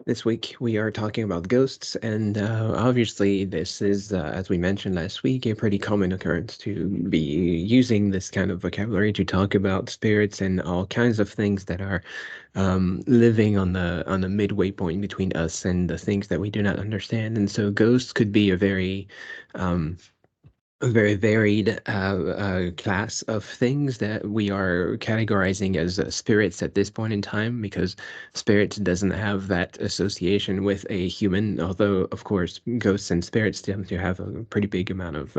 This week we are talking about ghosts, and obviously, this is, as we mentioned last week, a pretty common occurrence to be using this kind of vocabulary to talk about spirits and all kinds of things that are living on the midway point between us and the things that we do not understand. And so, ghosts could be um, a very varied class of things that we are categorizing as spirits at this point in time, because spirits doesn't have that association with a human, although, of course, ghosts and spirits tend to have a pretty big amount of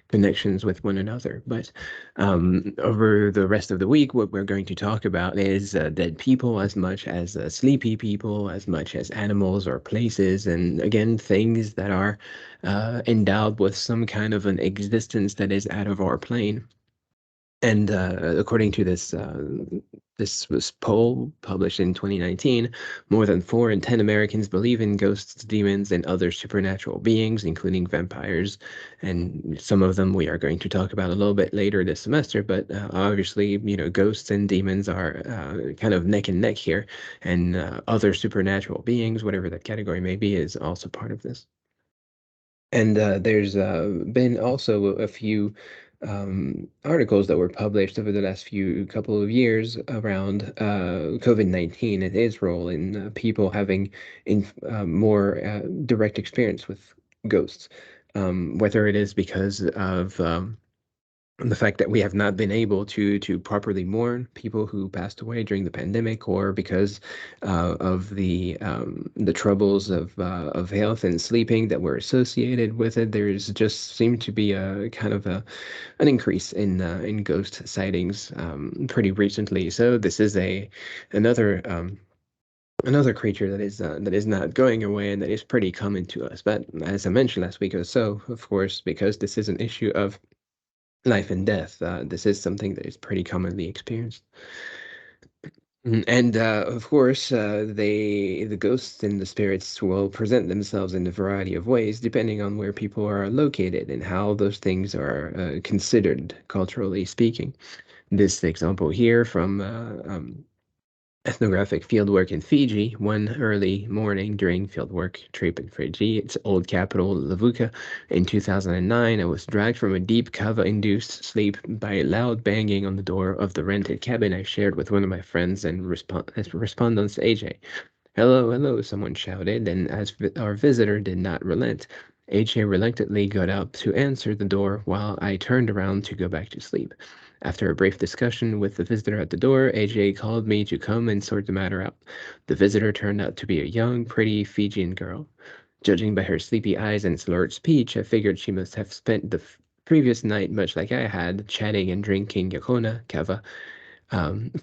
connections with one another. But over the rest of the week, what we're going to talk about is dead people as much as sleepy people, as much as animals or places, and again, things that are endowed with some kind of an existence that is out of our plane. And according to this was poll published in 2019, more than 4 in 10 Americans believe in ghosts, demons, and other supernatural beings, including vampires. And some of them we are going to talk about a little bit later this semester. But obviously, ghosts and demons are kind of neck and neck here, and other supernatural beings, whatever that category may be, is also part of this. And there's been also a few articles that were published over the last few couple of years around COVID-19 and its role in people having more direct experience with ghosts, whether it is because of the fact that we have not been able to properly mourn people who passed away during the pandemic, or because of the troubles of health and sleeping that were associated with it. There's just seemed to be a kind of an increase in ghost sightings pretty recently. So this is a another another creature that is not going away and that is pretty common to us. But as I mentioned last week or so, of course, because this is an issue of life and death. This is something that is pretty commonly experienced. And of course, the ghosts and the spirits will present themselves in a variety of ways, depending on where people are located and how those things are considered, culturally speaking. This example here from ethnographic fieldwork in Fiji. One early morning during fieldwork trip in Fiji, its old capital, Levuka, in 2009, I was dragged from a deep kava-induced sleep by a loud banging on the door of the rented cabin I shared with one of my friends and respondents, AJ. Hello, hello, someone shouted, and as our visitor did not relent, AJ reluctantly got up to answer the door while I turned around to go back to sleep. After a brief discussion with the visitor at the door, AJ called me to come and sort the matter out. The visitor turned out to be a young, pretty Fijian girl. Judging by her sleepy eyes and slurred speech, I figured she must have spent the previous night much like I had, chatting and drinking yakona, kava,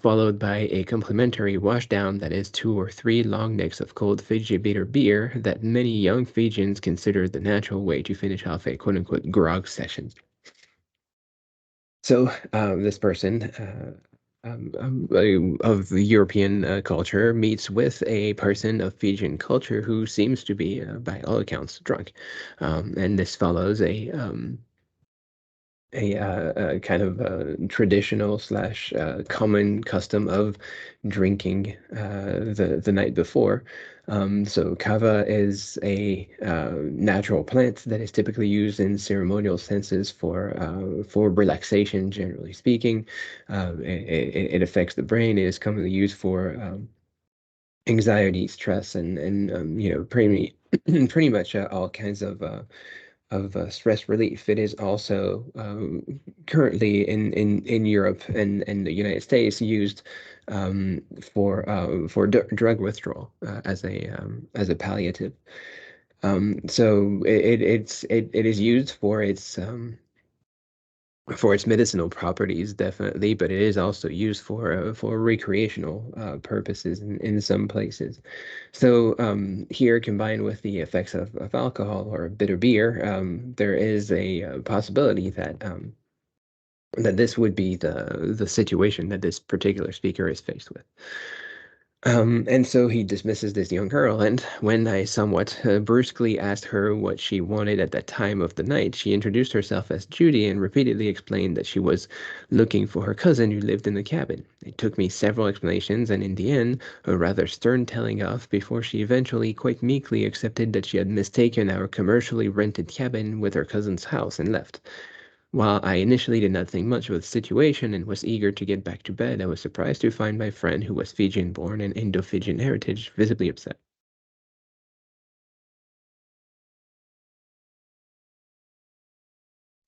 followed by a complimentary washdown that is 2 or 3 long necks of cold Fiji bitter beer that many young Fijians consider the natural way to finish off a quote-unquote grog session. So this person of the European culture meets with a person of Fijian culture who seems to be, by all accounts, drunk. And this follows a kind of traditional slash common custom of drinking the night before. So kava is a natural plant that is typically used in ceremonial senses for relaxation, generally speaking. It affects the brain. It is commonly used for anxiety, stress, and pretty pretty much all kinds of stress relief. It is also currently in Europe and the United States used for drug withdrawal as a palliative. So it is used for its medicinal properties, definitely, but it is also used for recreational purposes in some places. So here, combined with the effects of alcohol or bitter beer, there is a possibility that this would be the situation that this particular speaker is faced with. And so he dismisses this young girl, and when I somewhat brusquely asked her what she wanted at that time of the night, she introduced herself as Judy and repeatedly explained that she was looking for her cousin who lived in the cabin. It took me several explanations, and in the end, a rather stern telling off before she eventually quite meekly accepted that she had mistaken our commercially rented cabin with her cousin's house and left. While I initially did not think much of the situation and was eager to get back to bed, I was surprised to find my friend, who was Fijian-born and Indo-Fijian heritage, visibly upset.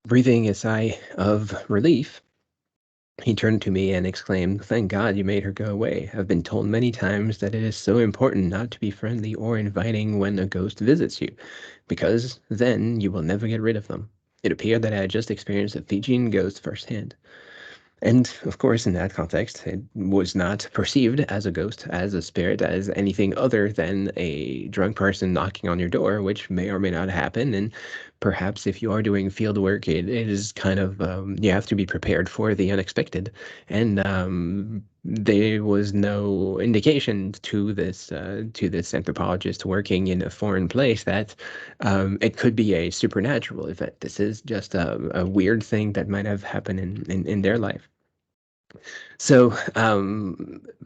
Breathing a sigh of relief, he turned to me and exclaimed, "Thank God you made her go away. I've been told many times that it is so important not to be friendly or inviting when a ghost visits you, because then you will never get rid of them." It appeared that I had just experienced a Fijian ghost firsthand. And of course, in that context, it was not perceived as a ghost, as a spirit, as anything other than a drunk person knocking on your door, which may or may not happen. And perhaps if you are doing field work, it is kind of, you have to be prepared for the unexpected. And there was no indication to this anthropologist working in a foreign place that it could be a supernatural event. This is just a weird thing that might have happened in their life. So,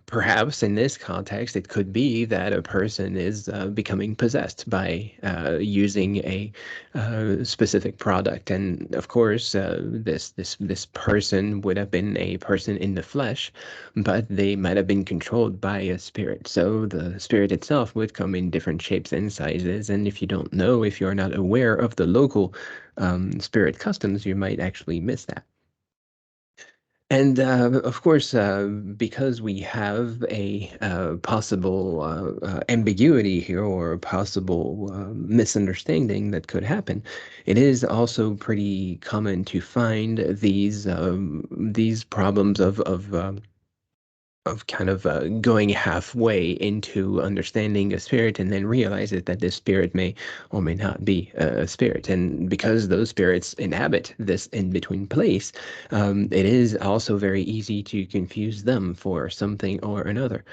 perhaps in this context, it could be that a person is becoming possessed by using a specific product, and of course, this person would have been a person in the flesh, but they might have been controlled by a spirit. So the spirit itself would come in different shapes and sizes, and if you don't know, if you're not aware of the local spirit customs, you might actually miss that. And of course, because we have a possible ambiguity here or a possible misunderstanding that could happen, it is also pretty common to find these problems of kind of going halfway into understanding a spirit and then realizes that this spirit may or may not be a spirit. And because those spirits inhabit this in between place, it is also very easy to confuse them for something or another.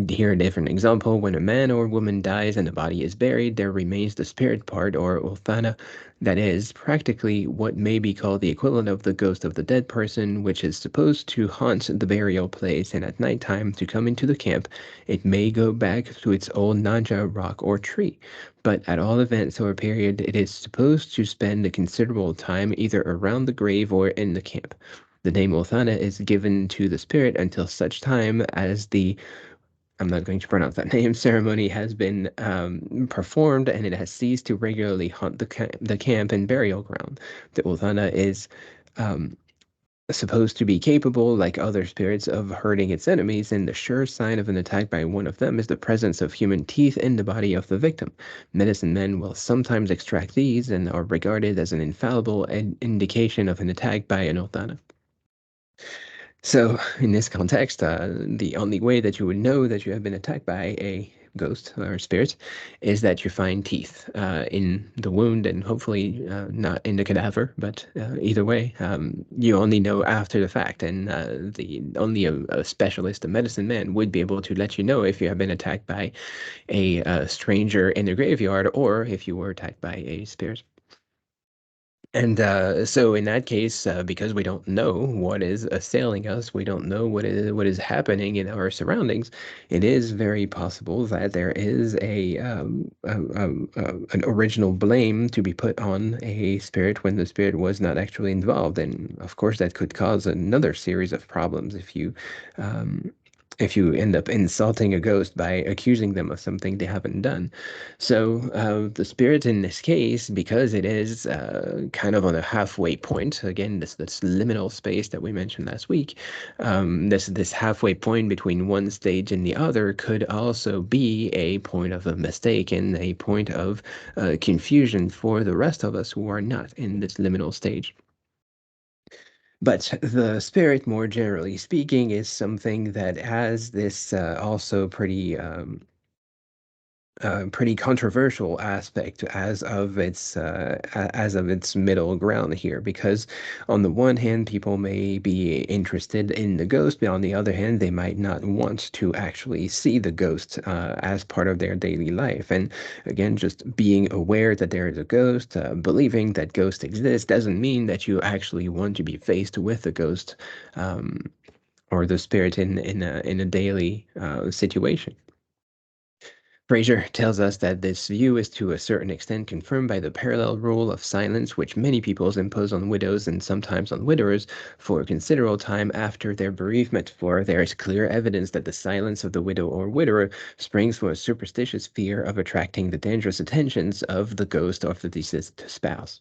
Here, a different example: when a man or woman dies and the body is buried, there remains the spirit part, or uthana, that is practically what may be called the equivalent of the ghost of the dead person, which is supposed to haunt the burial place, and at night time to come into the camp. It may go back to its old Naja rock or tree, but at all events over a period, it is supposed to spend a considerable time either around the grave or in the camp. The name Othana is given to the spirit until such time as the, I'm not going to pronounce that name, ceremony has been performed and it has ceased to regularly haunt the camp and burial ground. The Uthana is um, supposed to be capable, like other spirits, of hurting its enemies, and the sure sign of an attack by one of them is the presence of human teeth in the body of the victim. Medicine men will sometimes extract these and are regarded as an infallible indication of an attack by an Uthana. So, in this context, the only way that you would know that you have been attacked by a ghost or spirit is that you find teeth in the wound and hopefully not in the cadaver. But either way, you only know after the fact, and the only a specialist, a medicine man, would be able to let you know if you have been attacked by a stranger in the graveyard or if you were attacked by a spirit. And so in that case, because we don't know what is assailing us, we don't know what is happening in our surroundings, it is very possible that there is an original blame to be put on a spirit when the spirit was not actually involved. And of course, that could cause another series of problems um, if you end up insulting a ghost by accusing them of something they haven't done. So the spirit in this case, because it is kind of on a halfway point, again, this liminal space that we mentioned last week, this halfway point between one stage and the other could also be a point of a mistake and a point of confusion for the rest of us who are not in this liminal stage. But the spirit, more generally speaking, is something that has this also pretty pretty controversial aspect as of its middle ground here, because on the one hand people may be interested in the ghost, but on the other hand they might not want to actually see the ghost as part of their daily life. And again, just being aware that there is a ghost, believing that ghosts exist, doesn't mean that you actually want to be faced with a ghost, um, or the spirit in a daily situation. Fraser tells us that this view is to a certain extent confirmed by the parallel rule of silence, which many peoples impose on widows and sometimes on widowers for a considerable time after their bereavement. For there is clear evidence that the silence of the widow or widower springs from a superstitious fear of attracting the dangerous attentions of the ghost of the deceased spouse.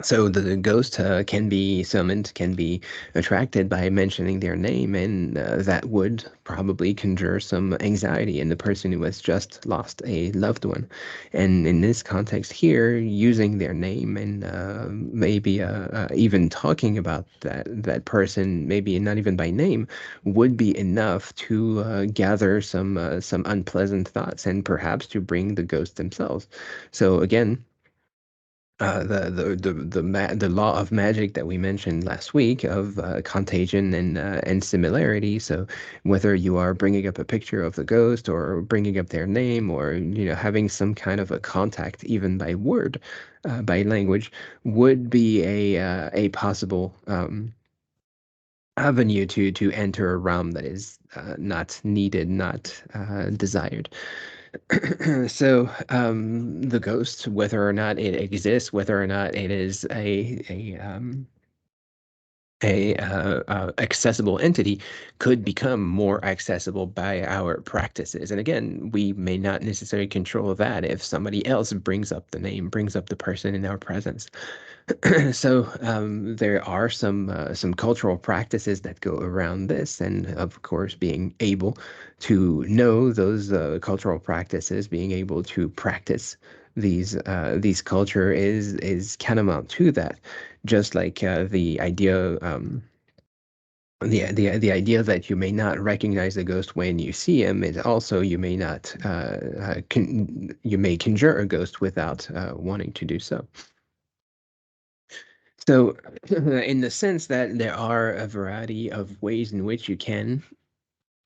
So the ghost can be summoned, can be attracted by mentioning their name, and that would probably conjure some anxiety in the person who has just lost a loved one. And in this context here, using their name and maybe even talking about that person, maybe not even by name, would be enough to gather some unpleasant thoughts and perhaps to bring the ghost themselves. So again, the law of magic that we mentioned last week of contagion and similarity. So whether you are bringing up a picture of the ghost or bringing up their name, or having some kind of a contact even by word, by language, would be a possible avenue to enter a realm that is not needed, not desired. So, the ghost, whether or not it exists, whether or not it is a accessible entity, could become more accessible by our practices. And again, we may not necessarily control that if somebody else brings up the name, brings up the person in our presence. So there are some cultural practices that go around this, and of course, being able to know those cultural practices, being able to practice these culture is tantamount to that. Just like the idea that you may not recognize the ghost when you see him is also you may not you may conjure a ghost without wanting to do so. So, in the sense that there are a variety of ways in which you can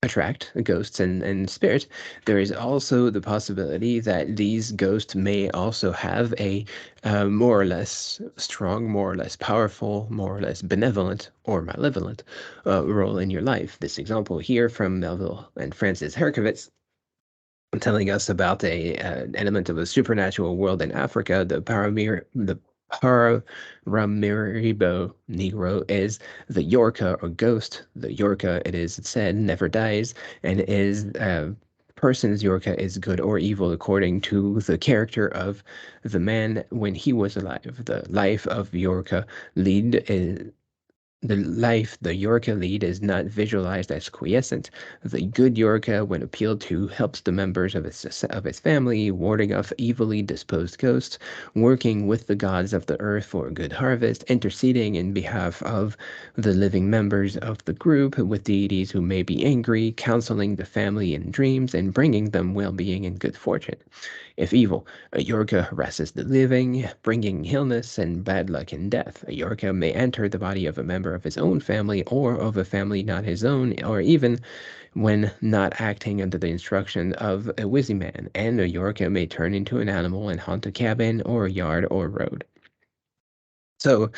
attract ghosts and spirits, there is also the possibility that these ghosts may also have a more or less strong, more or less powerful, more or less benevolent or malevolent role in your life. This example here from Melville and Francis Herkovitz, telling us about a element of a supernatural world in Africa. The Paramaribo Negro is the Yorka or ghost. The Yorka, it is said, never dies, and is person's Yorka is good or evil according to the character of the man when he was alive. The life of Yorka lead is the life the Yorka lead is not visualized as quiescent. The good Yorka, when appealed to, helps the members of his family, warding off evilly disposed ghosts, working with the gods of the earth for a good harvest, interceding in behalf of the living members of the group with deities who may be angry, counseling the family in dreams, and bringing them well-being and good fortune. If evil, a Yorka harasses the living, bringing illness and bad luck and death. A Yorka may enter the body of a member of his own family or of a family not his own, or even when not acting under the instruction of a wizzy man. And a Yorka may turn into an animal and haunt a cabin or a yard or road. So,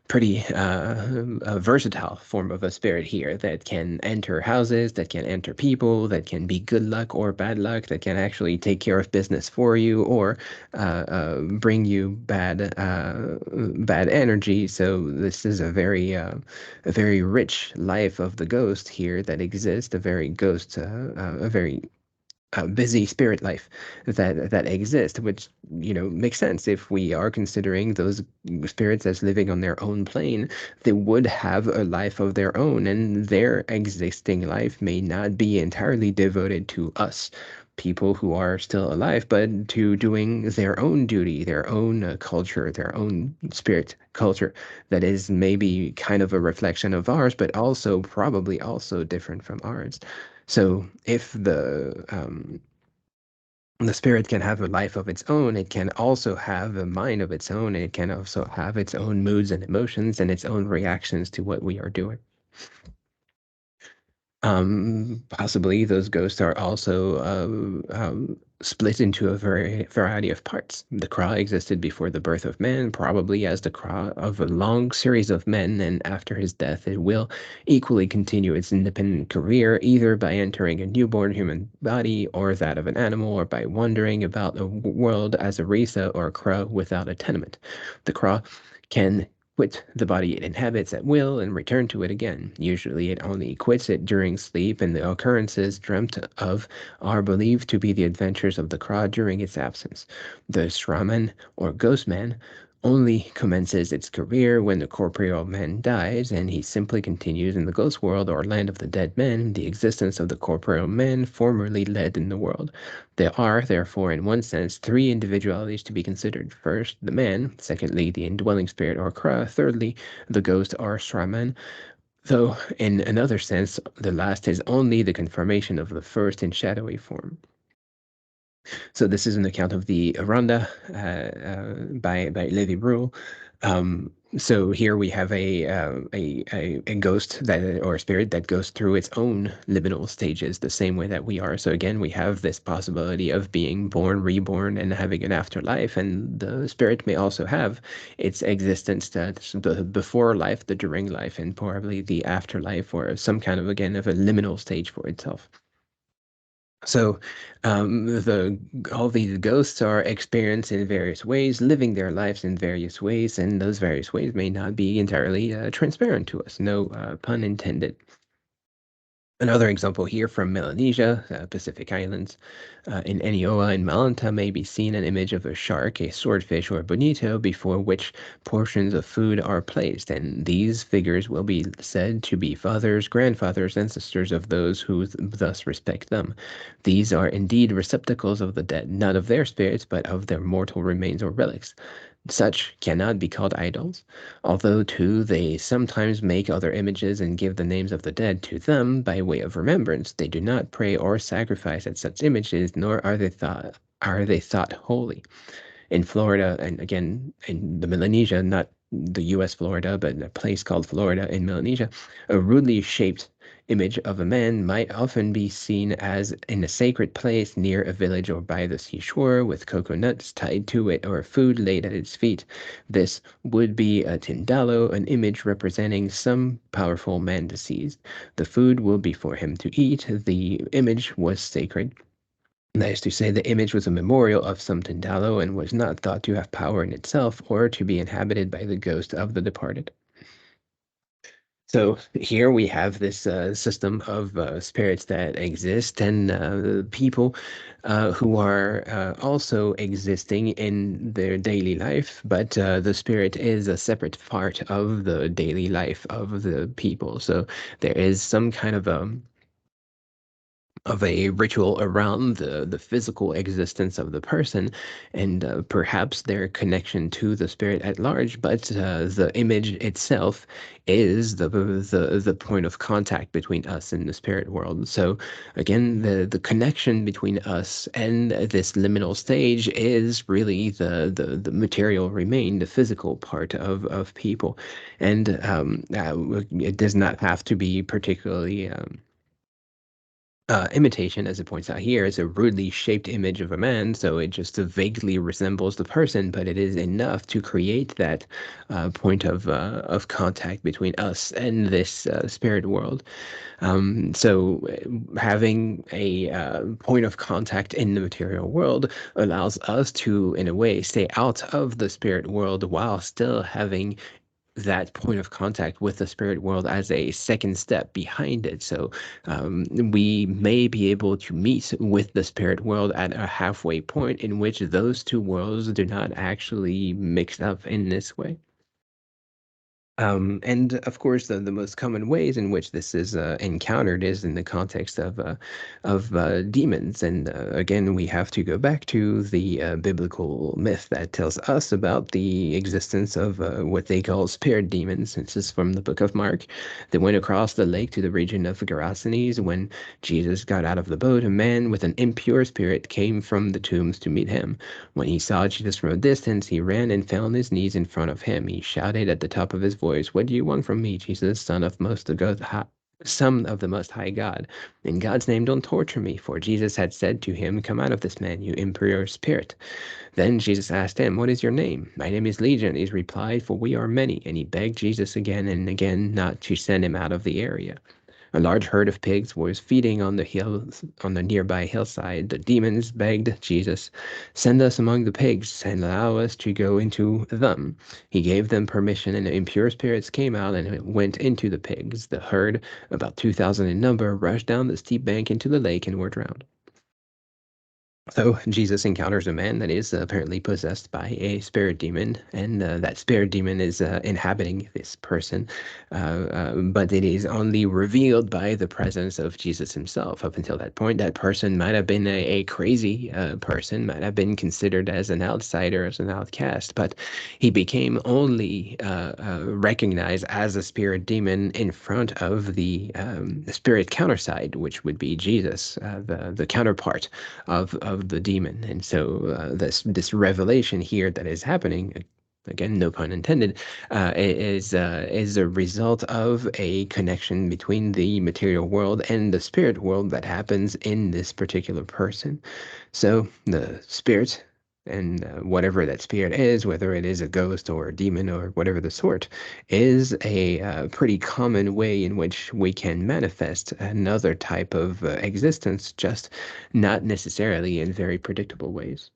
pretty a versatile form of a spirit here that can enter houses, that can enter people, that can be good luck or bad luck, that can actually take care of business for you or bring you bad energy. So this is a very rich life of the ghost here that exists. A very busy spirit life that exists, which makes sense if we are considering those spirits as living on their own plane. They would have a life of their own, and their existing life may not be entirely devoted to us people who are still alive, but to doing their own duty, their own culture, their own spirit culture that is maybe kind of a reflection of ours, but also probably also different from ours. So if The spirit can have a life of its own. It can also have a mind of its own. And it can also have its own moods and emotions and its own reactions to what we are doing. Possibly those ghosts are also split into a very variety of parts. The Kra existed before the birth of man, probably as the Kra of a long series of men, and after his death, it will equally continue its independent career, either by entering a newborn human body or that of an animal, or by wandering about the world as a Risa or a Kra without a tenement. The Kra can quit the body it inhabits at will and return to it again. Usually it only quits it during sleep, and the occurrences dreamt of are believed to be the adventures of the Kra during its absence. The Sraman, or ghost man, only commences its career when the corporeal man dies, and he simply continues in the ghost world or land of the dead men, the existence of the corporeal man formerly led in the world. There are, therefore, in one sense, three individualities to be considered. First, the man; secondly, the indwelling spirit or Kra; thirdly, the ghost or Sraman, though in another sense, the last is only the confirmation of the first in shadowy form. So this is an account of the Aranda by Levi Rule. So here we have a ghost that or a spirit that goes through its own liminal stages the same way that we are. So again, we have this possibility of being born, reborn, and having an afterlife, and the spirit may also have its existence that the before life, the during life, and probably the afterlife, or some kind of again of a liminal stage for itself. So, the all these ghosts are experienced in various ways, living their lives in various ways, and those various ways may not be entirely transparent to us. No pun intended. Another example here from Melanesia, Pacific Islands. In Enioa and Malanta may be seen an image of a shark, a swordfish, or bonito before which portions of food are placed, and these figures will be said to be fathers, grandfathers, ancestors of those who thus respect them. These are indeed receptacles of the dead, not of their spirits, but of their mortal remains or relics. Such cannot be called idols, although too they sometimes make other images and give the names of the dead to them by way of remembrance. They do not pray or sacrifice at such images, nor are they thought holy. In Florida, and again in the Melanesia, not the US Florida, but a place called Florida in Melanesia, a rudely shaped image of a man might often be seen as in a sacred place near a village or by the seashore, with coconuts tied to it or food laid at its feet. This would be a tindalo, an image representing some powerful man deceased. The food will be for him to eat. The image was sacred. That is to say, the image was a memorial of some tindalo and was not thought to have power in itself or to be inhabited by the ghost of the departed. So here we have this system of spirits that exist, and people who are also existing in their daily life, but the spirit is a separate part of the daily life of the people. So there is some kind of a ritual around the physical existence of the person, and perhaps their connection to the spirit at large, but the image itself is the point of contact between us and the spirit world. So again, the connection between us and this liminal stage is really the material remain, the physical part of people. And it does not have to be particularly imitation, as it points out here, is a rudely shaped image of a man, so it just vaguely resembles the person, but it is enough to create that point of contact between us and this spirit world. So having a point of contact in the material world allows us to, in a way, stay out of the spirit world while still having that point of contact with the spirit world as a second step behind it. So we may be able to meet with the spirit world at a halfway point in which those two worlds do not actually mix up in this way. And of course, the most common ways in which this is encountered is in the context of demons. And again, we have to go back to the biblical myth that tells us about the existence of what they call spirit demons. This is from the book of Mark. They went across the lake to the region of Gerasenes. When Jesus got out of the boat, a man with an impure spirit came from the tombs to meet him. When he saw Jesus from a distance, he ran and fell on his knees in front of him. He shouted at the top of his voice, "What do you want from me, Jesus, Son of the Most High God? In God's name, don't torture me." For Jesus had said to him, "Come out of this man, you impure spirit." Then Jesus asked him, "What is your name?" "My name is Legion," he replied, "for we are many." And he begged Jesus again and again not to send him out of the area. A large herd of pigs was feeding on the hills on the nearby hillside. The demons begged Jesus, "Send us among the pigs and allow us to go into them." He gave them permission, and the impure spirits came out and went into the pigs. The herd, about 2,000 in number, rushed down the steep bank into the lake and were drowned. So Jesus encounters a man that is apparently possessed by a spirit demon, and that spirit demon is inhabiting this person, but it is only revealed by the presence of Jesus himself. Up until that point, that person might have been a crazy person, might have been considered as an outsider, as an outcast, but he became only recognized as a spirit demon in front of the spirit counterside, which would be Jesus, the counterpart of the demon. And so this revelation here that is happening, again, no pun intended, is a result of a connection between the material world and the spirit world that happens in this particular person. So the spirit, and whatever that spirit is, whether it is a ghost or a demon or whatever the sort, is a pretty common way in which we can manifest another type of existence, just not necessarily in very predictable ways.